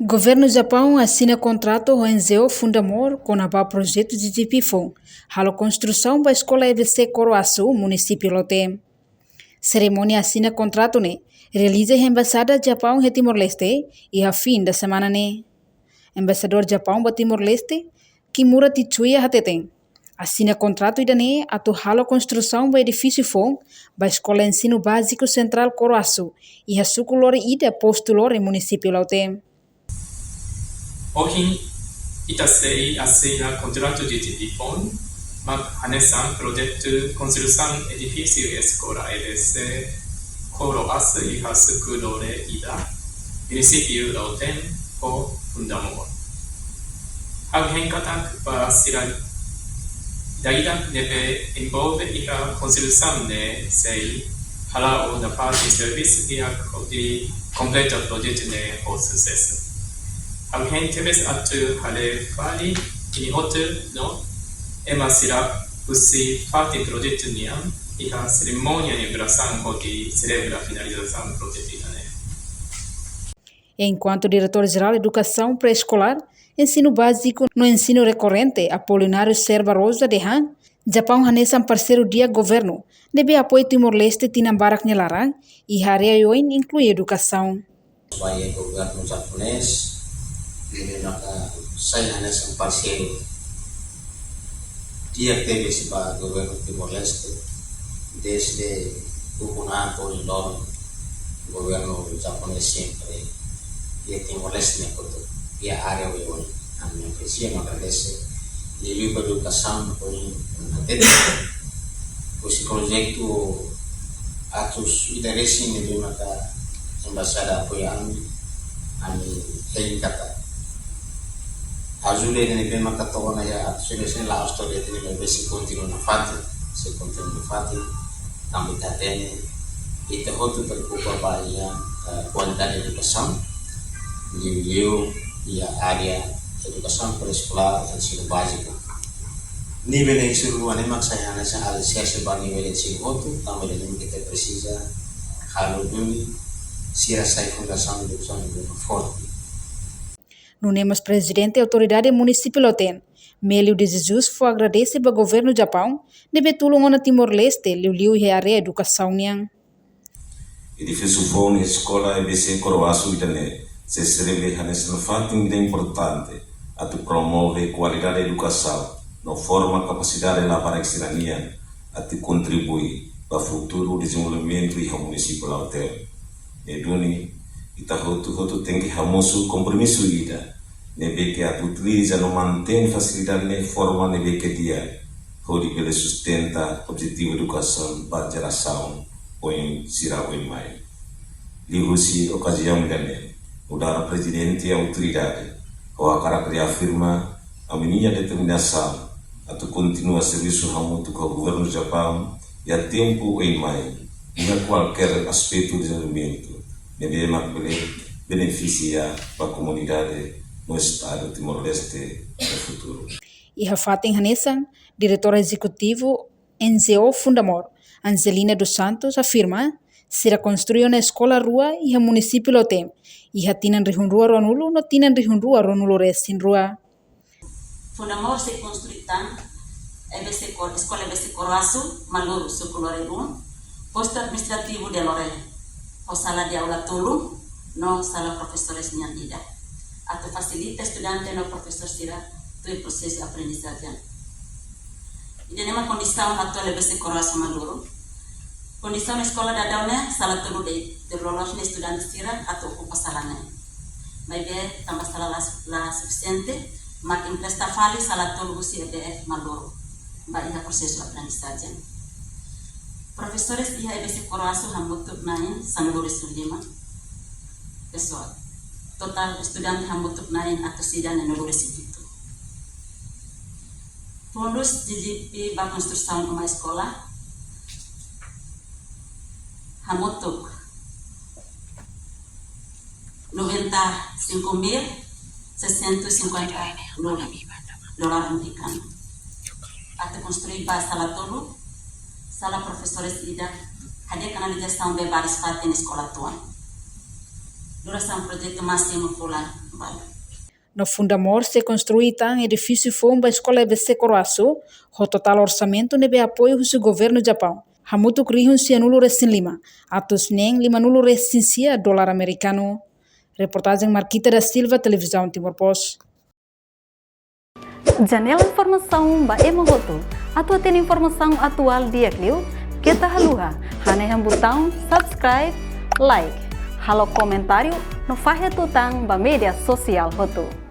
Governo Japão assina contrato com a NGO Fundamor com a projeto de GPFON, a construção da escola EBC Coroaçu, município Lote. Cerimônia assina contrato realiza a embaixada Japão em Timor-Leste e a fim da semana embaixador Japão para Timor-Leste, Kimura Tichuya Hateten. Assina contrato e a construção do edifício FON da escola ensino básico central Coroaçu e a suculore ida postulore município Lote. Hoje, Itasei assina contrato de GPFON, Mahanesan projeto construção edifício escola EBC Coroaçu e a suculore ida município Lote por Fundamor. Alguém kata para Daida deve envolver a construção de sei halao da parte de serviço e a de completo projeto de o sucesso. Alguém teve atu hale fali ini hotel no emasira usi parte projeto niam e a cerimônia de inauguração que celebra a finalização do projeto. Enquanto diretor-geral de Educação Pré-Escolar, Ensino Básico no Ensino Recorrente, Apolinário Serba Rosa de Han, Japão hanesa parceiro dia governo, deve apoio Timor-Leste Tinambarak Nelarang e área Yoin inclui educação. Sebagai governo japonês, maka saya hanesa parceiro dia teve sebagai governo Timor-Leste desde o conato do governo japonês sempre e Timor-Leste e a área onde a minha presença não agradece e eu para educação por esse projeto atos interesse de mata embaixada apoiando a minha kata ajuda de mata toda ya seleção lá a história de me se continua na fase se continua na fase também tá tendo e te outro preocupa bahia qualidade de educação e a área educação pré-escolar e ensino básico. Nível de ensino anemak saya nessa hal sebar nível de ensino outro, também kita precisa halo duni se essa fundação de educação forte. Nunemas presidente autoridade município Loten, Melio de Jesus foi agradece ao governo do Japão, deve tulungan na Timor-Leste, liu e área educação niang. Edifício FON escola EBC Coroaçu itane se serve hanessa fato importante a promover qualidade de educação, não forma capacidade lá para a cidadania, a contribuir para o futuro desenvolvimento e o município lá hotel. E duni ita hotu tem que hamosu compromisso ida, nebe que a utiliza no mantém facilidade ne forma nebe que dia, hori pela sustenta objetivo educação para geração ou em sirau em mai. Lihusi ocasião dane Udara Presidente e a autoridade, ou a cara reafirma a minha determinação a continuar serviço mútuo com o governo do Japão e a tempo em mais, em qualquer aspecto do desenvolvimento, deve beneficiar a comunidade no estado de Timor-Leste no futuro. E a Fatem Hanessa, diretora executivo NGO Fundamor, Angelina dos Santos, afirma será construída na escola rua e a município Lotem, e a tinan rihun rua ronulo no tinan rihun rua ronulo resin rua. Fundamor se construirá escola EBC Coroaçu, Maluru, Suculore Rua, posto administrativo de Lore, o sala de aula Tulu, no sala professores Niandida. Ato facilita estudante no professor Sira, todo o processo de aprendizagem. E denema condição atual EBC Coroaçu Maluru, condição na escola da daunnya salah tulu de lolos ni estudantes tira atau ocupa salahnya. Mas be tambah salah la suficiente, mak impresta fali salah tulu si EBF Maluru. Ba iha prosesu aprendizagem. Professores iha EBC Coroaçu hambutuk nain sanuluri sulima. Pessoal, total estudante hambutuk nain atau sidan nuluri situ. Fundos GGP ba construção uma escola hamutuk 95.650 dolar americano. Até construir ba sala tolu, sala professores ida, hadia canalização be baris parte na escola tua. duração projeto máximo pular balu. No Fundamor se construí um edifício fomba escola EBC Coroaçu, o total orçamento nebe apoio do governo Japão. Hamutu krihun sia nulu resin lima, atus neng lima nulu resin sia dolar americano. Reportagem Marquita da Silva, Televisão Timor Post. Janela informação ba emogoto. Atua tem informação atual dia Clio. Kita haluha, haneham botão subscribe, like, halo comentário no fahe tutang ba media sosial hotu.